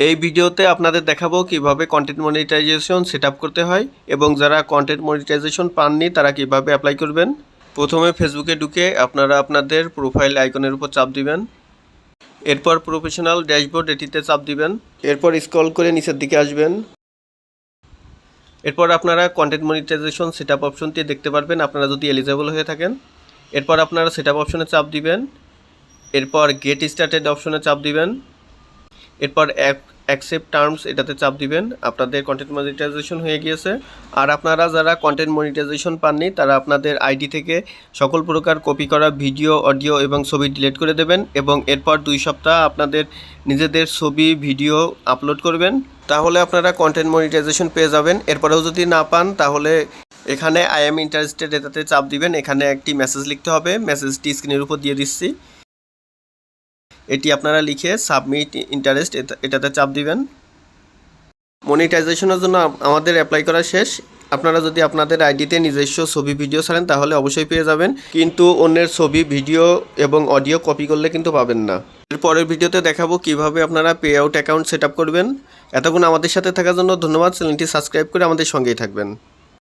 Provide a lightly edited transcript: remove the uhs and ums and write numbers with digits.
এই ভিডিওতে আপনাদের দেখাবো কিভাবে কন্টেন্ট মনিটাইজেশন সেটআপ করতে হয় এবং যারা কন্টেন্ট মনিটাইজেশন পাননি তারা কিভাবে অ্যাপ্লাই করবেন। প্রথমে ফেসবুকে ঢুকে আপনারা আপনাদের প্রোফাইল আইকনের উপর চাপ দিবেন। এরপর প্রফেশনাল ড্যাশবোর্ড এটিতে চাপ দিবেন। এরপর স্ক্রল করে নিচের দিকে আসবেন। এরপর আপনারা কন্টেন্ট মনিটাইজেশন সেটআপ অপশনটি দেখতে পারবেন আপনারা যদি এলিজিবল হয়ে থাকেন। এরপর আপনারা সেটআপ অপশনে চাপ দিবেন। এরপর গেট স্টার্টেড অপশনে চাপ দিবেন। এরপর অ্যাকসেপ্ট টার্মস এটাতে চাপ দিবেন। আপনাদের কন্টেন্ট মনিটাইজেশন হয়ে গিয়েছে। আর আপনারা যারা কন্টেন্ট মনিটাইজেশন পাননি তারা আপনাদের আইডি থেকে সকল প্রকার কপি করা ভিডিও, অডিও এবং ছবি ডিলিট করে দেবেন এবং এরপর 2 সপ্তাহ আপনাদের নিজেদের ছবি, ভিডিও আপলোড করবেন। তাহলে আপনারা কন্টেন্ট মনিটাইজেশন পেয়ে যাবেন। এরপরেও যদি না পান তাহলে এখানে আই এম ইন্টারেস্টেড এটাতে চাপ দিবেন। এখানে একটি মেসেজ লিখতে হবে। মেসেজটি স্ক্রিনের উপর দিয়ে দিচ্ছি। এটি আপনারা লিখে সাবমিট ইন্টারেস্ট এটাতে চাপ দিবেন। মনিটাইজেশনের জন্য আমাদের অ্যাপ্লাই করা শেষ। আপনারা যদি আপনাদের আইডিতে নিজস্ব ছবি, ভিডিও ছাড়েন তাহলে অবশ্যই পেয়ে যাবেন, কিন্তু অন্যের ছবি, ভিডিও এবং অডিও কপি করলে কিন্তু পাবেন না। এর পরের ভিডিওতে দেখাবো কিভাবে আপনারা pay out account set up করবেন। এতক্ষণ আমাদের সাথে থাকার জন্য ধন্যবাদ। চ্যানেলটি সাবস্ক্রাইব করে আমাদের সঙ্গেই থাকবেন।